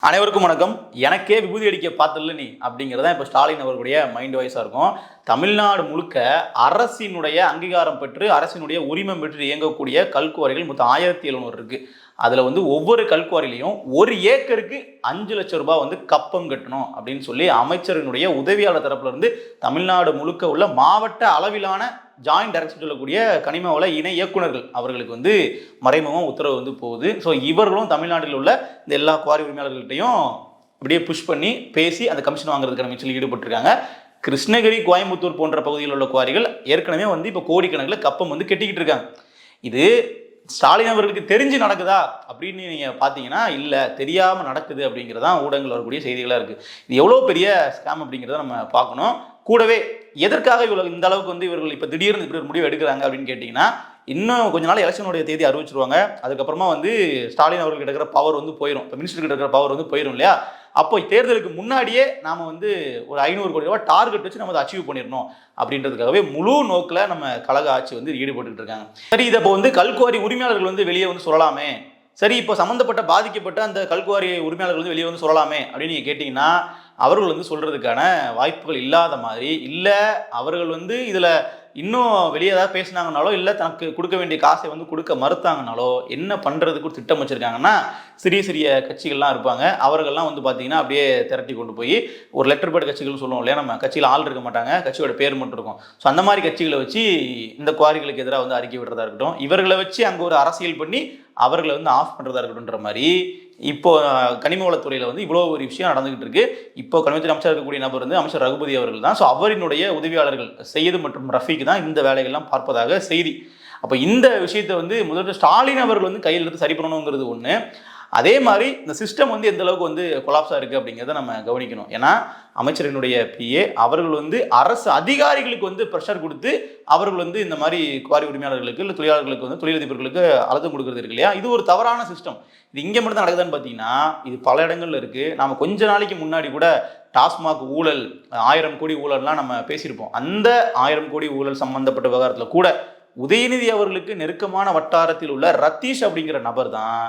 அனைவருக்கும் வணக்கம். எனக்கே விபூதி அடிக்க பார்த்தல நீ அப்படிங்கிறதா இப்போ ஸ்டாலின் அவர்களுடைய மைண்ட் வாய்ஸாக இருக்கும். தமிழ்நாடு முழுக்க அரசினுடைய அங்கீகாரம் பெற்று அரசினுடைய உரிமம் பெற்று இயங்கக்கூடிய கல்குவாரிகள் மொத்தம் 1700 இருக்கு. அதில் ஒவ்வொரு கல்குவாரிலையும் 1 ஏக்கருக்கு 5 லட்சம் ரூபாய் கப்பம் கட்டணும் அப்படின்னு சொல்லி அமைச்சரினுடைய உதவியாளர் தரப்புல இருந்து தமிழ்நாடு முழுக்க உள்ள மாவட்ட அளவிலான ஜாயிண்ட் டைரக்டர் சொல்லக்கூடிய கனிம வள இணை இயக்குநர்கள் அவர்களுக்கு மறைமுகமாக உத்தரவு போகுது. ஸோ இவர்களும் தமிழ்நாட்டில் உள்ள இந்த எல்லா குவாரி உரிமையாளர்கள்ட்டையும் அப்படியே புஷ் பண்ணி பேசி அந்த கமிஷன் வாங்குறதுக்கான முயற்சியில் ஈடுபட்டிருக்காங்க. கிருஷ்ணகிரி, கோயம்புத்தூர் போன்ற பகுதியில் உள்ள குவாரிகள் ஏற்கனவே இப்போ கோடிக்கணக்கில் கப்பம் கட்டிக்கிட்டு இருக்காங்க. இது ஸ்டாலின் அவர்களுக்கு தெரிஞ்சு நடக்குதா அப்படின்னு நீங்கள் பார்த்தீங்கன்னா இல்லை, தெரியாமல் நடக்குது அப்படிங்கிறதான் ஊடகங்கள் வரக்கூடிய செய்திகளாக இருக்குது. இது எவ்வளோ பெரிய ஸ்கேம் அப்படிங்கிறத நம்ம பார்க்கணும். கூடவே எதற்காக இவ்வளோ இந்த அளவுக்கு இவர்கள் இப்போ திடீர்னு இப்படி ஒரு முடிவு எடுக்கிறாங்க அப்படின்னு கேட்டிங்கன்னா, இன்னும் கொஞ்ச நாள் எலெக்ஷனுடைய தேதி அறிவிச்சிருவாங்க. அதுக்கப்புறமா ஸ்டாலின் அவர்கிட்ட இருக்கிற பவர் போயிடும். இப்போ மினிஸ்டர் கிட்ட இருக்கிற பவர் போயிடும் இல்லையா? அப்போ தேர்தலுக்கு முன்னாடியே நாம் ஒரு 500 கோடி ரூபாய் டார்கெட் வச்சு நம்ம அதை அச்சீவ் பண்ணிடணும் அப்படின்றதுக்காகவே முழு நோக்கில் நம்ம கழக ஆட்சி ஈடுபட்டு இருக்காங்க. சரி, இதை இப்போ கல்குவாரி உரிமையாளர்கள் வெளியே சொல்லலாமே, சரி இப்போ சம்மந்தப்பட்ட பாதிக்கப்பட்ட அந்த கல்குவாரி உரிமையாளர்கள் வெளியே சொல்லலாமே அப்படின்னு நீங்கள் கேட்டிங்கன்னா, அவர்கள் சொல்கிறதுக்கான வாய்ப்புகள் இல்லாத மாதிரி இல்லை. அவர்கள் இதில் இன்னும் வெளியே ஏதாவது பேசினாங்கனாலோ இல்லை தனக்கு கொடுக்க வேண்டிய காசை கொடுக்க மறுத்தாங்கனாலோ என்ன பண்ணுறதுக்கு ஒரு திட்டம் வச்சுருக்காங்கன்னா, சிறிய சிறிய கட்சிகள்லாம் இருப்பாங்க. அவர்கள்லாம் பார்த்தீங்கன்னா அப்படியே திரட்டி கொண்டு போய் ஒரு லெட்டர் பேட் கட்சிகள்னு சொல்லுவோம் இல்லையா, நம்ம கட்சியில் ஆள் இருக்க மாட்டாங்க, கட்சியோட பேர் மட்டும் இருக்கும். ஸோ அந்த மாதிரி கட்சிகளை வச்சு இந்த குவாரிகளுக்கு எதிராக அறிக்கை விடுறதா இருக்கட்டும், இவர்களை வச்சு அங்கே ஒரு அரசியல் பண்ணி அவர்களை ஆஃப் பண்ணுறதா இருக்கட்டும்ன்ற மாதிரி இப்போ கனிம வளத்துறையில் இவ்வளோ ஒரு விஷயம் நடந்துகிட்டு இருக்கு. இப்போ கனிமத்துறை அமைச்சர் இருக்கக்கூடிய நபர் அமைச்சர் ரகுபதி அவர்கள் தான். ஸோ அவரினுடைய உதவியாளர்கள் சையது மற்றும் ரஃபீக் தான் இந்த வேலைகள்லாம் பார்ப்பதாக செய்தி. அப்போ இந்த விஷயத்தை முதல்வர் ஸ்டாலின் அவர்கள் கையில் எடுத்து சரி பண்ணணுங்கிறது ஒன்று. அதே மாதிரி இந்த சிஸ்டம் எந்த அளவுக்கு கொலாப்ஸாக இருக்குது அப்படிங்கிறத நம்ம கவனிக்கணும். ஏன்னா அமைச்சரினுடைய பிஏ அவர்கள் அரசு அதிகாரிகளுக்கு ப்ரெஷர் கொடுத்து அவர்கள் இந்த மாதிரி குவாரி உரிமையாளர்களுக்கு இல்லை தொழிலாளர்களுக்கு தொழிலதிபர்களுக்கு அழுத்தம் கொடுக்குறது இருக்கு இல்லையா, இது ஒரு தவறான சிஸ்டம். இது இங்கே மட்டும் தான் நடக்குதான்னு பார்த்தீங்கன்னா, இது பல இடங்கள்ல இருக்குது. நம்ம கொஞ்ச நாளைக்கு முன்னாடி கூட டாஸ்மாக் ஊழல் 1000 கோடி ஊழல்லாம் நம்ம பேசியிருப்போம். அந்த 1000 கோடி ஊழல் சம்பந்தப்பட்ட விவகாரத்தில் கூட உதயநிதி அவர்களுக்கு நெருக்கமான வட்டாரத்தில் உள்ள ரத்தீஷ் அப்படிங்கிற நபர் தான்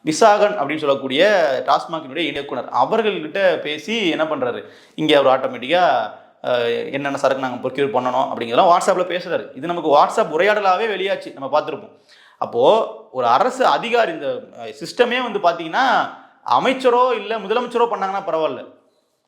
விசாகன் அப்படின்னு சொல்லக்கூடிய டாஸ்மாகினுடைய இயக்குனர் அவர்கள்கிட்ட பேசி என்ன பண்ணுறாரு, இங்கே அவர் ஆட்டோமேட்டிக்காக என்னென்ன சரக்கு நாங்கள் ப்ரொக்யூர் பண்ணணும் அப்படிங்கிறதெல்லாம் வாட்ஸ்அப்பில் பேசுகிறாரு. இது நமக்கு வாட்ஸ்அப் உரையாடலாகவே வெளியாச்சு, நம்ம பார்த்துருப்போம். அப்போது ஒரு அரசு அதிகாரி இந்த சிஸ்டமே பார்த்தீங்கன்னா அமைச்சரோ இல்லை முதலமைச்சரோ பண்ணாங்கன்னா பரவாயில்ல,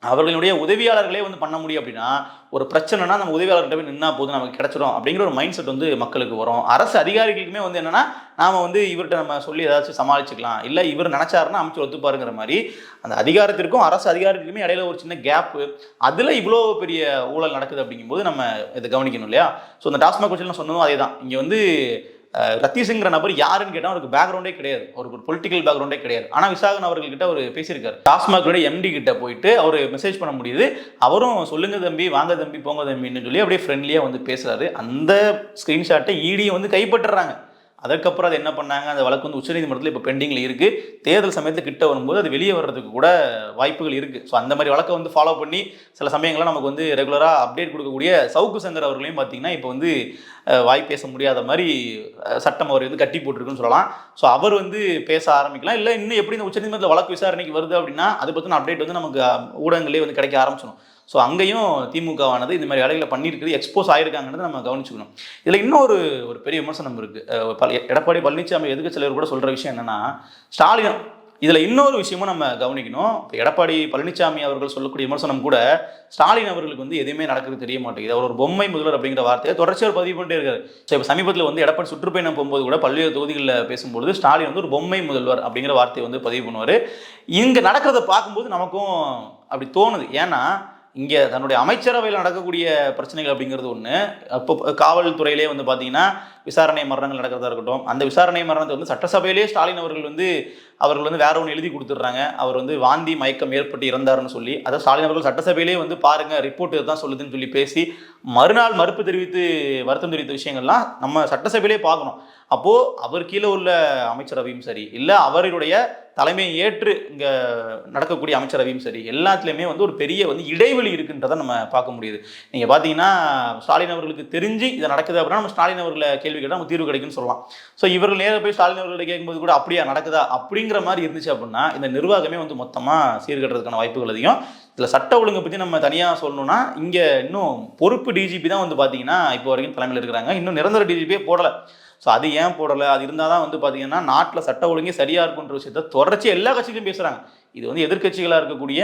அவர்களுடைய உதவியாளர்களே பண்ண முடியும். அப்படின்னா ஒரு பிரச்சனைனா நம்ம உதவியாளர்கிட்ட போய் நின்னா போதும் நமக்கு கிடைச்சிடும் அப்படிங்கிற ஒரு மைண்ட் செட் மக்களுக்கு வரும். அரசு அதிகாரிகளுக்குமே என்னன்னா நாம இவர்கிட்ட நம்ம சொல்லி ஏதாச்சும் சமாளிச்சுக்கலாம், இல்லை இவர் நினைச்சாருன்னா அமைச்சர் ஒத்துப்பாருங்கிற மாதிரி அந்த அதிகாரத்திற்கும் அரசு அதிகாரிகளுக்குமே இடையில ஒரு சின்ன கேப்பு. அதில் இவ்வளோ பெரிய ஊழல் நடக்குது அப்படிங்கும்போது நம்ம இதை கவனிக்கணும் இல்லையா? ஸோ இந்த டாஸ்மாக் வச்சு சொன்னதும் அதே தான். இங்கே ரத்தீஷுங்கிற நபர் யாருன்னு கேட்டால் அவருக்கு பேக்ரவுண்டே கிடையாது, அவருக்கு ஒரு பொலிட்டிக்கல் பேக்ரவுண்டே கிடையாது. ஆனால் விசாகன் அவர்கள்கிட்ட அவர் பேசியிருக்காரு. டாஸ்மாகோட எம்டி கிட்ட போயிட்டு அவர் மெசேஜ் பண்ண முடியுது. அவரும் சொல்லுங்க தம்பி, வாங்க தம்பி, போங்க தம்பின்னு சொல்லி அப்படியே ஃப்ரெண்ட்லியாக பேசுறாரு. அந்த ஸ்க்ரீன்ஷாட்டை ஈடியை கைப்பற்றுறாங்க. அதற்கப்புறம் அது என்ன பண்ணாங்க, அந்த வழக்கு உச்சநீதிமன்றத்தில் இப்போ பெண்டிங்கில் இருக்குது. தேர்தல் சமயத்தில் கிட்ட வரும்போது அது வெளியே வர்றதுக்கு கூட வாய்ப்புகள் இருக்குது. ஸோ அந்த மாதிரி வழக்கை ஃபாலோ பண்ணி சில சமயங்கள்லாம் நமக்கு ரெகுலராக அப்டேட் கொடுக்கக்கூடிய சவுக்கு சங்கர் அவர்களையும் பார்த்தீங்கன்னா இப்போ வாய் பேச முடியாத மாதிரி சட்டம் அவர் கட்டி போட்டிருக்குன்னு சொல்லலாம். ஸோ அவர் பேச ஆரம்பிக்கலாம். இல்லை இன்னும் எப்படி இந்த உச்சநீதிமன்றத்தில் வழக்கு விசாரணைக்கு வருது அப்படின்னா அதை பற்றின அப்டேட் நமக்கு ஊடகங்களே கிடைக்க ஆரம்பிச்சிடும். ஸோ அங்கேயும் திமுகவானது இந்த மாதிரி வேலைகளை பண்ணியிருக்குது, எக்ஸ்போஸ் ஆகிருக்காங்கன்றதை நம்ம கவனிச்சுக்கணும். இதில் இன்னொரு பெரிய விமர்சனம் இருக்குது. எடப்பாடி பழனிசாமி எதிர்க்கட்சியாளர் கூட சொல்கிற விஷயம் என்னென்னா, ஸ்டாலின் இதில் இன்னொரு விஷயமும் நம்ம கவனிக்கணும். இப்போ எடப்பாடி பழனிசாமி அவர்கள் சொல்லக்கூடிய விமர்சனம் கூட ஸ்டாலின் அவர்களுக்கு எதுவுமே நடக்கிறது தெரிய மாட்டேங்குது. அவர் ஒரு பொம்மை முதல்வர் அப்படிங்கிற வார்த்தையை தொடர்ச்சியாக பதிவு பண்ணிட்டே இருக்காரு. ஸோ இப்போ சமீபத்தில் எடப்பாடி சுற்றுப்பயணம் போகும்போது கூட பல்வேறு தொகுதிகளில் பேசும்போது ஸ்டாலின் ஒரு பொம்மை முதல்வர் அப்படிங்கிற வார்த்தையை பதிவு பண்ணுவார். இங்கே நடக்கிறத பார்க்கும்போது நமக்கும் அப்படி தோணுது. ஏன்னா இங்கே தன்னுடைய அமைச்சரவையில் நடக்கக்கூடிய பிரச்சனைகள் அப்படிங்கிறது ஒன்று. இப்போ காவல்துறையிலே பார்த்தீங்கன்னா விசாரணை மரணங்கள் நடக்கிறதா இருக்கட்டும், அந்த விசாரணை மரணத்தை சட்டசபையிலே ஸ்டாலின் அவர்கள் வேற ஒன்று எழுதி கொடுத்துட்றாங்க. அவர் வாந்தி மயக்கம் ஏற்பட்டு இறந்தாருன்னு சொல்லி அதை ஸ்டாலின் அவர்கள் சட்டசபையிலே பாருங்க ரிப்போர்ட் தான் சொல்லுதுன்னு சொல்லி பேசி மறுநாள் மறுப்பு தெரிவித்து வருத்தம் தெரிவித்த விஷயங்கள்லாம் நம்ம சட்டசபையிலே பார்க்கணும். அப்போது அவர் கீழே உள்ள அமைச்சரவையும் சரி, இல்லை அவருடைய தலைமையை ஏற்று இங்கே நடக்கக்கூடிய அமைச்சரவையும் சரி, எல்லாத்துலேயுமே ஒரு பெரிய இடைவெளி இருக்குன்றதை நம்ம பார்க்க முடியுது. நீங்கள் பார்த்தீங்கன்னா ஸ்டாலின் அவர்களுக்கு தெரிஞ்சு இதை நடக்குது அப்படின்னா நம்ம ஸ்டாலின் அவர்களை கேள்வி கேட்டால் நம்ம தீர்வு கிடைக்குன்னு சொல்லலாம். ஸோ இவர்கள் நேராக போய் ஸ்டாலின் அவர்களை கேட்கும்போது கூட அப்படியா நடக்குதா அப்படிங்கிற இயங்குற மாதிரி இருந்துச்சு அப்படின்னா இந்த நிர்வாகமே வந்து மொத்தமாக சீர்கட்டுறதுக்கான வாய்ப்புகள் அதிகம். இதில் சட்ட ஒழுங்கை பற்றி நம்ம தனியாக சொல்லணும்னா இங்கே இன்னும் பொறுப்பு டிஜிபி தான் வந்து பார்த்தீங்கன்னா இப்போ வரைக்கும் தலைமையில் இருக்கிறாங்க. இன்னும் நிரந்தர டிஜிபியே போடலை. ஸோ அது ஏன் போடலை, அது இருந்தால் தான் வந்து பார்த்தீங்கன்னா நாட்டில் சட்ட ஒழுங்கே சரியாக இருக்குன்ற விஷயத்த தொடர்ச்சியாக எல்லா கட்சிகளும் பேசுகிறாங்க. இது வந்து எதிர்கட்சிகளாக இருக்கக்கூடிய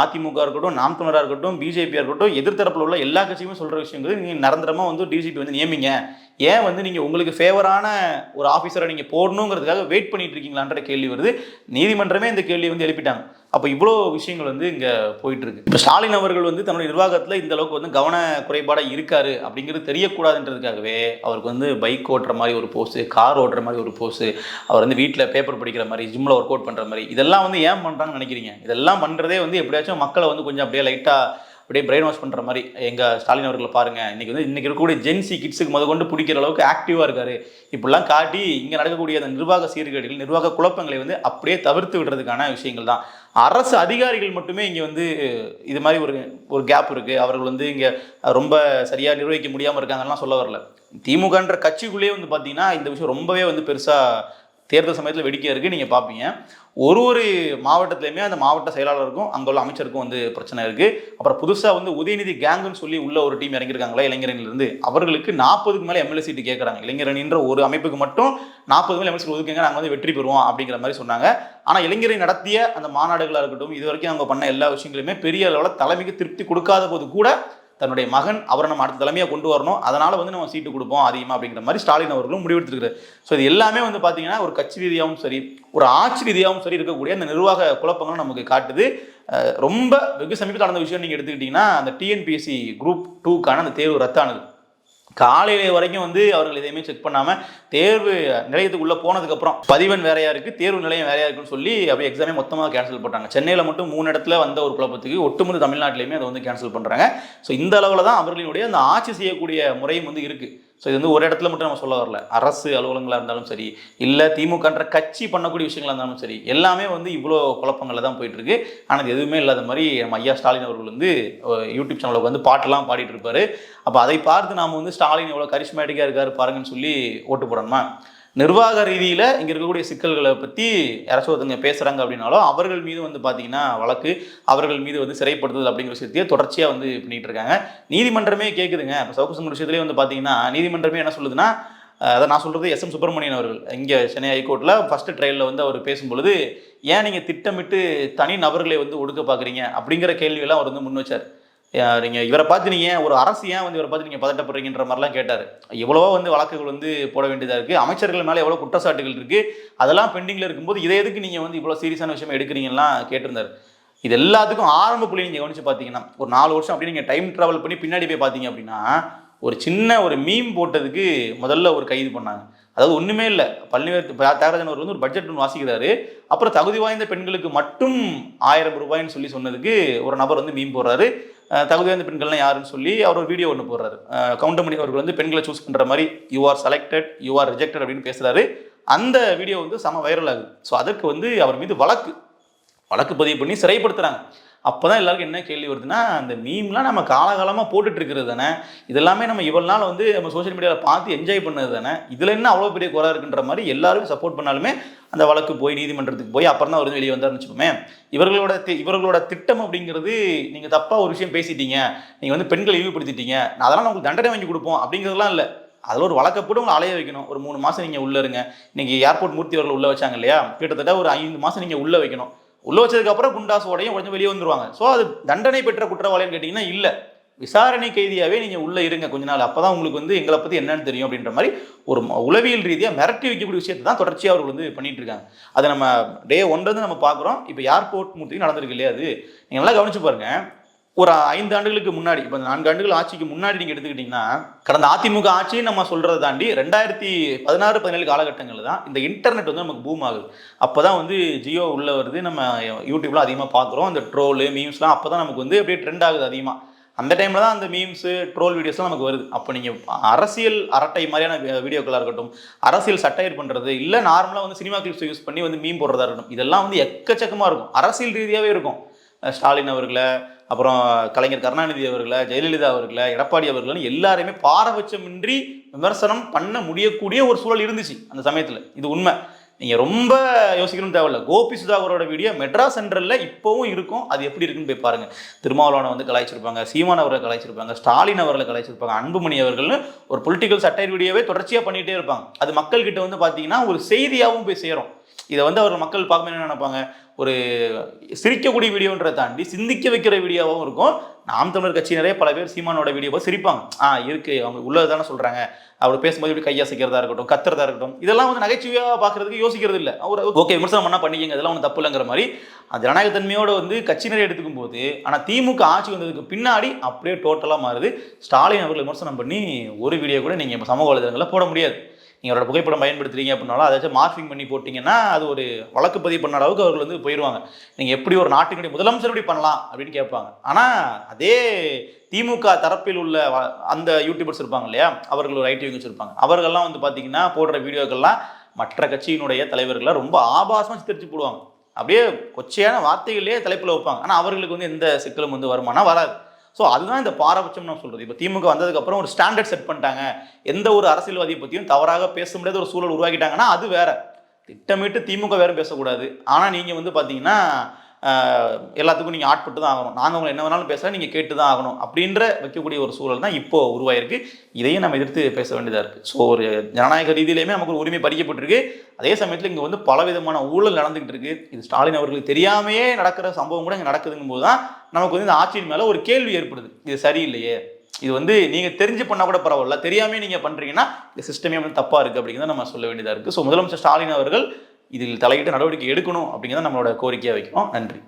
அதிமுக இருக்கட்டும், நாம் தமிழராக இருக்கட்டும், பிஜேபியாக இருக்கட்டும், எதிர்த்தரப்பில் உள்ள எல்லா கட்சியுமே சொல்கிற விஷயங்கள் நீங்கள் நிரந்தரமாக வந்து டிஜிபி வந்து நியமிங்க. ஏன் வந்து நீங்கள் உங்களுக்கு ஃபேவரான ஒரு ஆஃபீஸரை நீங்கள் போடணுங்கிறதுக்காக வெயிட் பண்ணிட்டு இருக்கீங்களான்ற கேள்வி வருது. நீதிமன்றமே இந்த கேள்வியை வந்து எழுப்பிட்டாங்க. அப்போ இவ்வளோ விஷயங்கள் வந்து இங்கே போயிட்டு இருக்கு. இப்போ ஸ்டாலின் அவர்கள் வந்து தன்னுடைய நிர்வாகத்தில் இந்த அளவுக்கு வந்து கவன குறைபாடாக இருக்காரு அப்படிங்கிறது தெரியக்கூடாதுன்றதுக்காகவே அவருக்கு வந்து பைக் ஓட்டுற மாதிரி ஒரு போஸு, கார் ஓட்டுற மாதிரி ஒரு போஸு, அவர் வந்து வீட்டில் பேப்பர் படிக்கிற மாதிரி, ஜிம்மில் ஒர்க் அவுட் பண்ணுற மாதிரி இதெல்லாம் வந்து ஏன் பண்ணுறாங்கன்னு நினைக்கிறீங்க? இதெல்லாம் பண்ணுறதே வந்து எப்படியாச்சும் மக்களை வந்து கொஞ்சம் அப்படியே லைட்டாக அப்படியே பிரெயின் வாஷ் பண்ணுற மாதிரி. எங்கள் ஸ்டாலின் அவர்களை பாருங்கள், இன்றைக்கி இருக்கக்கூடிய ஜென்சி கிட்ஸுக்கு கொண்டு பிடிக்கிற அளவுக்கு ஆக்டிவாக இருக்காரு, இப்படிலாம் காட்டி இங்கே நடக்கக்கூடிய அந்த நிர்வாக சீர்கேடுகள், நிர்வாக குழப்பங்களை வந்து அப்படியே தவிர்த்து விடுறதுக்கான விஷயங்கள் தான். அரசு அதிகாரிகள் மட்டுமே இங்கே வந்து இது மாதிரி ஒரு கேப் இருக்குது, அவர்கள் வந்து இங்கே ரொம்ப சரியாக நிர்வகிக்க முடியாமல் இருக்காங்கலாம் சொல்ல வரல. திமுகன்ற கட்சிக்குள்ளேயே வந்து பார்த்தீங்கன்னா இந்த விஷயம் ரொம்பவே வந்து பெருசாக தேர்தல் சமயத்தில் வெடிக்க இருக்குது. நீங்கள் பார்ப்பீங்க ஒரு மாவட்டத்துலையுமே அந்த மாவட்ட செயலாளருக்கும் அங்கே உள்ள அமைச்சருக்கும் வந்து பிரச்சனை இருக்குது. அப்புறம் புதுசாக வந்து உதயநிதி கேங்குன்னு சொல்லி உள்ள ஒரு டீம் இறங்கியிருக்காங்களா இளைஞரணிலிருந்து, அவர்களுக்கு 40க்கு மேலே எம்எல்ஏ சீட்டு கேட்குறாங்க. இளைஞரணின்ற ஒரு அமைப்புக்கு மட்டும் 40 மேலே எம்எல்ஏ சீட் ஒதுக்குங்க, நாங்கள் வந்து வெற்றி பெறுவோம் அப்படிங்கிற மாதிரி சொன்னாங்க. ஆனால் இளைஞரை நடத்திய அந்த மாநாடுகளாக இருக்கட்டும், இது வரைக்கும் அவங்க பண்ண எல்லா விஷயங்களுமே பெரிய அளவில் தலைமைக்கு திருப்தி கொடுக்காத போது கூட தன்னுடைய மகன் அவரை நம்ம அடுத்த தலைமையாக கொண்டு வரணும், அதனால் வந்து நம்ம சீட்டு கொடுப்போம் அதிகமாக அப்படிங்கிற மாதிரி ஸ்டாலின் அவர்களும் முடிவெடுத்துருக்காரு. ஸோ இது எல்லாமே வந்து பார்த்தீங்கன்னா ஒரு கட்சி ரீதியாகவும் சரி, ஒரு ஆட்சி ரீதியாகவும் சரி இருக்கக்கூடிய அந்த நிர்வாக குழப்பங்களும் நமக்கு காட்டுது. ரொம்ப வெகு சமீபத்தில் நடந்த விஷயம் நீங்கள் எடுத்துக்கிட்டிங்கன்னா அந்த டிஎன்பிஎஸ்சி குரூப் 2க்கான அந்த தேர்வு ரத்தானது. காலையில வரைக்கும் வந்து அவர்கள் எதையுமே செக் பண்ணாமல் தேர்வு நிலையத்துக்குள்ளே போனதுக்கப்புறம் பதிவன் வேறையா இருக்குது, தேர்வு நிலையம் வேறையா இருக்குன்னு சொல்லி அப்படியே எக்ஸாமே மொத்தமாக கேன்சல் பண்ணுறாங்க. சென்னையில் மட்டும் 3 இடத்துல வந்த ஒரு குழப்பத்துக்கு ஒட்டுமொத்த தமிழ்நாட்டிலையுமே அதை வந்து கேன்சல் பண்ணுறாங்க. ஸோ இந்த அளவில் தான் அவர்களுடைய அந்த ஆட்சி செய்யக்கூடிய முறையும் வந்து இருக்குது. ஸோ இது வந்து ஒரு இடத்துல மட்டும் நம்ம சொல்ல வரல, அரசு அலுவலகங்களாக இருந்தாலும் சரி, இல்லை திமுகன்ற கட்சி பண்ணக்கூடிய விஷயங்களாக இருந்தாலும் சரி, எல்லாமே வந்து இவ்வளோ குழப்பங்களில் தான் போயிட்டுருக்கு. ஆனால் இது எதுவுமே இல்லாத மாதிரி நம்ம ஐயா ஸ்டாலின் அவர்கள் வந்து யூடியூப் சேனலுக்கு வந்து பாட்டெல்லாம் பாடிட்டு இருப்பார். அப்போ அதை பார்த்து நாம் வந்து ஸ்டாலின் எவ்வளோ கரிஸ்மேட்டிக்காக இருக்கார் பாருங்கன்னு சொல்லி ஓட்டு போடணுமா? நிர்வாக ரீதியில் இங்கே இருக்கக்கூடிய சிக்கல்களை பற்றி யாராச்சும் ஒருத்தங்க பேசுகிறாங்க அப்படின்னாலும் அவர்கள் மீது வந்து பார்த்தீங்கன்னா வழக்கு, அவர்கள் மீது வந்து சிறைப்படுத்துதல் அப்படிங்கிற விஷயத்தையே தொடர்ச்சியாக வந்து பண்ணிகிட்டு இருக்காங்க. நீதிமன்றமே கேட்குதுங்க. இப்போ சவுக்கு சங்கர் விஷயத்துலேயே வந்து பார்த்தீங்கன்னா நீதிமன்றமே என்ன சொல்லுதுன்னா, அதை நான் சொல்கிறது எஸ்.எம். சுப்பிரமணியன் அவர்கள் இங்கே சென்னை ஹைகோர்ட்டில் ஃபஸ்ட்டு ட்ரையலில் வந்து அவர் பேசும்பொழுது, ஏன் நீங்கள் திட்டமிட்டு தனி நபர்களை வந்து ஒடுக்க பார்க்குறீங்க அப்படிங்கிற கேள்வியெல்லாம் அவர் வந்து முன் வச்சார். நீங்கள் இவரை பார்த்து நீங்கள் ஒரு அரசு ஏன் வந்து இவரை பார்த்து நீங்கள் பதட்டப்படுறீங்கன்ற மாதிரிலாம் கேட்டார். எவ்வளவோ வந்து வழக்குகள் வந்து போட வேண்டியதாக இருக்குது, அமைச்சர்கள் மேலே எவ்வளோ குற்றச்சாட்டுகள் இருக்குது, அதெல்லாம் பெண்டிங்கில் இருக்கும்போது இதை எதுக்கு நீங்கள் வந்து இவ்வளோ சீரியஸான விஷயமா எடுக்கிறீங்கலாம் கேட்டிருந்தார். இது எல்லாத்துக்கும் ஆரம்ப புள்ளி நீங்கள் கவனித்து பார்த்தீங்கன்னா ஒரு 4 வருஷம் அப்படி நீங்கள் டைம் ட்ராவல் பண்ணி பின்னாடி போய் பார்த்தீங்க அப்படின்னா ஒரு சின்ன ஒரு மீம் போட்டதுக்கு முதல்ல ஒரு கைது பண்ணாங்க. அதாவது ஒன்றுமே இல்லை, பழனிவேல் தியாகராஜன் அவர் வந்து ஒரு பட்ஜெட் ஒன்று வாசிக்கிறாரு, அப்புறம் தகுதி வாய்ந்த பெண்களுக்கு மட்டும் 1000 ரூபாய்ன்னு சொல்லி சொன்னதுக்கு ஒரு நபர் வந்து மீம் போடுறாரு. தகுதி வாய்ந்த பெண்கள்லாம் யாருன்னு சொல்லி அவர் ஒரு வீடியோ ஒன்று போடுறாரு. கவுண்டமணி அவர்கள் வந்து பெண்களை சூஸ் பண்ணுற மாதிரி you are selected, you are rejected அப்படின்னு பேசுகிறாரு. அந்த வீடியோ வந்து செம வைரல் ஆகுது. ஸோ அதற்கு வந்து அவர் மீது வழக்கு பதிவு பண்ணி சிறைப்படுத்துகிறாங்க. அப்போ தான் எல்லாருக்கும் என்ன கேள்வி வருதுன்னா, அந்த மீம்லாம் நம்ம காலகாலமாக போட்டுட்டு இருக்கிறது தானே, இதெல்லாமே நம்ம இவ்வளோ நாள் வந்து நம்ம சோஷியல் மீடியாவில் பார்த்து என்ஜாய் பண்ணது தானே, இதில் என்ன அவ்வளோ பெரிய குறை இருக்குன்ற மாதிரி எல்லாருமே சப்போர்ட் பண்ணாலுமே அந்த வழக்கு போய் நீதிமன்றத்துக்கு போய் அப்புறம் தான் அவர் வெளியே வந்தார்னு வச்சுக்கோமே. இவர்களோட திட்டம் அப்படிங்கிறது, நீங்கள் தப்பாக ஒரு விஷயம் பேசிட்டீங்க, நீங்கள் வந்து பெண்களை இழிவுபடுத்திட்டீங்க, அதெல்லாம் உங்களுக்கு தண்டனை வாங்கி கொடுப்போம் அப்படிங்கிறதுலாம் இல்லை. அதில் ஒரு வழக்கப்பட்டு உங்களை அலைய வைக்கணும். ஒரு 3 மாதம் நீங்கள் உள்ளே இருங்க. இன்றைக்கி ஏர்போர்ட் மூர்த்தி அவர்கள் உள்ளே வச்சாங்க இல்லையா, கிட்டத்தட்ட ஒரு 5 மாதம் நீங்கள் உள்ளே வைக்கணும். உள்ளே வச்சதுக்கப்புறம் குண்டாசு உடையும் உடனே வெளியே வந்துருவாங்க. ஸோ அது தண்டனை பெற்ற குற்றவாளின்னு கேட்டிங்கன்னா இல்லை, விசாரணை கைதியாகவே நீங்கள் உள்ளே இருங்க கொஞ்ச நாள், அப்போ தான் உங்களுக்கு வந்து எங்களை பற்றி என்னன்னு தெரியும் அப்படின்ற மாதிரி ஒரு உளவியல் ரீதியாக மிரட்டி வைக்கக்கூடிய விஷயத்தை தான் தொடர்ச்சியாக அவர்கள் வந்து பண்ணிட்டு இருக்காங்க. அதை நம்ம டே 1 நம்ம பார்க்குறோம். இப்போ ஏர்போர்ட் மூர்த்தி நடந்திருக்கு இல்லையா, அது நீங்கள் நல்லா கவனிச்சு பாருங்கள். ஒரு 5 ஆண்டுகளுக்கு முன்னாடி, இப்போ 4 ஆண்டுகள் ஆட்சிக்கு முன்னாடி நீங்கள் எடுத்துக்கிட்டிங்கன்னா, கடந்த அதிமுக ஆட்சியை நம்ம சொல்கிறத தாண்டி 2016-17 காலகட்டங்களில் தான் இந்த இன்டர்நெட் வந்து நமக்கு பூம் ஆகுது. அப்போ தான் வந்து ஜியோ உள்ளே வருது, நம்ம யூடியூப்லாம் அதிகமாக பார்க்குறோம். அந்த ட்ரோலு மீம்ஸ்லாம் அப்போ தான் நமக்கு வந்து அப்படியே ட்ரெண்ட் ஆகுது அதிகமாக. அந்த டைமில் தான் அந்த மீம்ஸு ட்ரோல் வீடியோஸ்லாம் நமக்கு வருது. அப்போ நீங்கள் அரசியல் அரட்டை மாதிரியான வீடியோக்களாக இருக்கட்டும், அரசியல் சட்டையர் பண்ணுறது, இல்லை நார்மலாக வந்து சினிமா கிளிப்ஸை யூஸ் பண்ணி வந்து மீம் போடுறதா இருக்கட்டும், இதெல்லாம் வந்து எக்கச்சக்கமாக இருக்கும், அரசியல் ரீதியாகவே இருக்கும். ஸ்டாலின் அவர்களை, அப்புறம் கலைஞர் கருணாநிதி அவர்களை, ஜெயலலிதா அவர்களை, எடப்பாடி அவர்கள்னு எல்லாருமே பாரபட்சமின்றி விமர்சனம் பண்ண முடியக்கூடிய ஒரு சூழல் இருந்துச்சு அந்த சமயத்தில். இது உண்மை. நீங்கள் ரொம்ப யோசிக்கணும்னு தேவையில்ல. கோபி சுதாகரோட வீடியோ மெட்ராஸ் சென்ட்ரலில் இப்போவும் இருக்கும். அது எப்படி இருக்குன்னு போய் பாருங்கள். திருமாவளவனை வந்து கலாய்ச்சிருப்பாங்க, சீமான் அவர்களை கலாய்ச்சிருப்பாங்க, ஸ்டாலின் அவர்களை கலாய்ச்சிருப்பாங்க, அன்புமணி அவர்கள்னு ஒரு பொலிட்டிக்கல் சட்டையர் வீடியோவே தொடர்ச்சியாக பண்ணிகிட்டே இருப்பாங்க. அது மக்கள்கிட்ட வந்து பார்த்தீங்கன்னா ஒரு செய்தியாகவும் போய் சேரும். இதை வந்து அவர் மக்கள் பார்க்கும்போது என்ன நினைப்பாங்க, ஒரு சிரிக்கக்கூடிய வீடியோன்றதை தாண்டி சிந்திக்க வைக்கிற வீடியோவும் இருக்கும். நாம் தமிழர் கட்சியினரே பல பேர் சீமானோட வீடியோவை சிரிப்பாங்க. இருக்கு, அவங்க உள்ளது தானே சொல்கிறாங்க, அவர் பேசும்போது இப்படி கையசைக்கிறதா இருக்கட்டும், கத்துறதா இருக்கட்டும், இதெல்லாம் வந்து நகைச்சுவையாக பார்க்குறதுக்கு யோசிக்கிறது இல்லை. அவர் ஓகே விமர்சனம் பண்ணால் பண்ணிக்கங்க, இதெல்லாம் ஒன்றும் தப்பு இல்லைங்கிற மாதிரி ஜனநாயகத்தன்மையோடு வந்து கட்சியினரை எடுத்துக்கும் போது. ஆனால் திமுக ஆட்சி வந்ததுக்கு பின்னாடி அப்படியே டோட்டலாக மாறுது. ஸ்டாலின் அவர்கள் விமர்சனம் பண்ணி ஒரு வீடியோ கூட நீங்கள் இப்போ சமூக வலைதளங்களில் போட முடியாது. நீங்கள் அவரோட புகைப்படம் பயன்படுத்துறீங்க அப்படின்னாலும் அதாச்சும் மார்ஃபிங் பண்ணி போட்டிங்கன்னா அது ஒரு வழக்கு பதிவு பண்ண அளவுக்கு அவர்கள் வந்து போயிடுவாங்க. நீங்கள் எப்படி ஒரு நாட்டினுடைய முதலமைச்சர் எப்படி பண்ணலாம் அப்படின்னு கேட்பாங்க. ஆனால் அதே திமுக தரப்பில் உள்ள அந்த யூடியூபர்ஸ் இருப்பாங்க இல்லையா, அவர்கள் ஒரு ஐடி விங் வச்சுருப்பாங்க. அவர்கள்லாம் வந்து பார்த்தீங்கன்னா போடுற வீடியோக்கள்லாம் மற்ற கட்சியினுடைய தலைவர்களை ரொம்ப ஆபாசமாக சித்தரித்து போடுவாங்க. அப்படியே கொச்சையான வார்த்தைகளே தலைப்பில் வைப்பாங்க. ஆனால் அவர்களுக்கு வந்து எந்த சிக்கலும் வந்து வருமானா வராது. ஸோ அதுதான் இந்த பாரபட்சம் நான் சொல்கிறது. இப்போ திமுக வந்ததுக்கப்புறம் ஒரு ஸ்டாண்டர்ட் செட் பண்ணிட்டாங்க, எந்த ஒரு அரசியல்வாதியை பற்றியும் தவறாக பேச முடியாத ஒரு சூழல் உருவாக்கிட்டாங்கன்னா அது வேற. திட்டமிட்டு திமுக வேறு பேசக்கூடாது. ஆனால் நீங்கள் வந்து பார்த்தீங்கன்னா எல்லாத்துக்கும் நீங்கள் ஆட்பட்டு தான் ஆகணும், நாங்கள் உங்களை என்ன வேணாலும் பேசலாம், நீங்கள் கேட்டு தான் ஆகணும் அப்படின்ற வைக்கக்கூடிய ஒரு சூழல் தான் இப்போது உருவாயிருக்கு. இதையும் நம்ம எதிர்த்து பேச வேண்டியதாக இருக்குது. ஸோ ஒரு ஜனநாயக ரீதியிலையுமே நமக்கு ஒரு உரிமை பறிக்கப்பட்டிருக்கு. அதே சமயத்தில் இங்கே வந்து பலவிதமான ஊழல் நடந்துகிட்டு இருக்கு. இது ஸ்டாலின் அவர்களுக்கு தெரியாமையே நடக்கிற சம்பவம் கூட இங்கே நடக்குதுங்கும் போது தான் நமக்கு வந்து இந்த ஆட்சியின் மேலே ஒரு கேள்வி ஏற்படுது. இது சரியில்லையே, இது வந்து நீங்கள் தெரிஞ்சு பண்ணால் கூட பரவாயில்ல, தெரியாமே நீங்கள் பண்ணுறீங்கன்னா இந்த சிஸ்டமே வந்து தப்பாக இருக்குது அப்படிங்கிறத நம்ம சொல்ல வேண்டியதாக இருக்குது. ஸோ முதலமைச்சர் ஸ்டாலின் அவர்கள் இதில் தலையிட்டு நடவடிக்கை எடுக்கணும் அப்படிங்கிறத நம்மளோட கோரிக்கையாக வைக்கணும். நன்றி.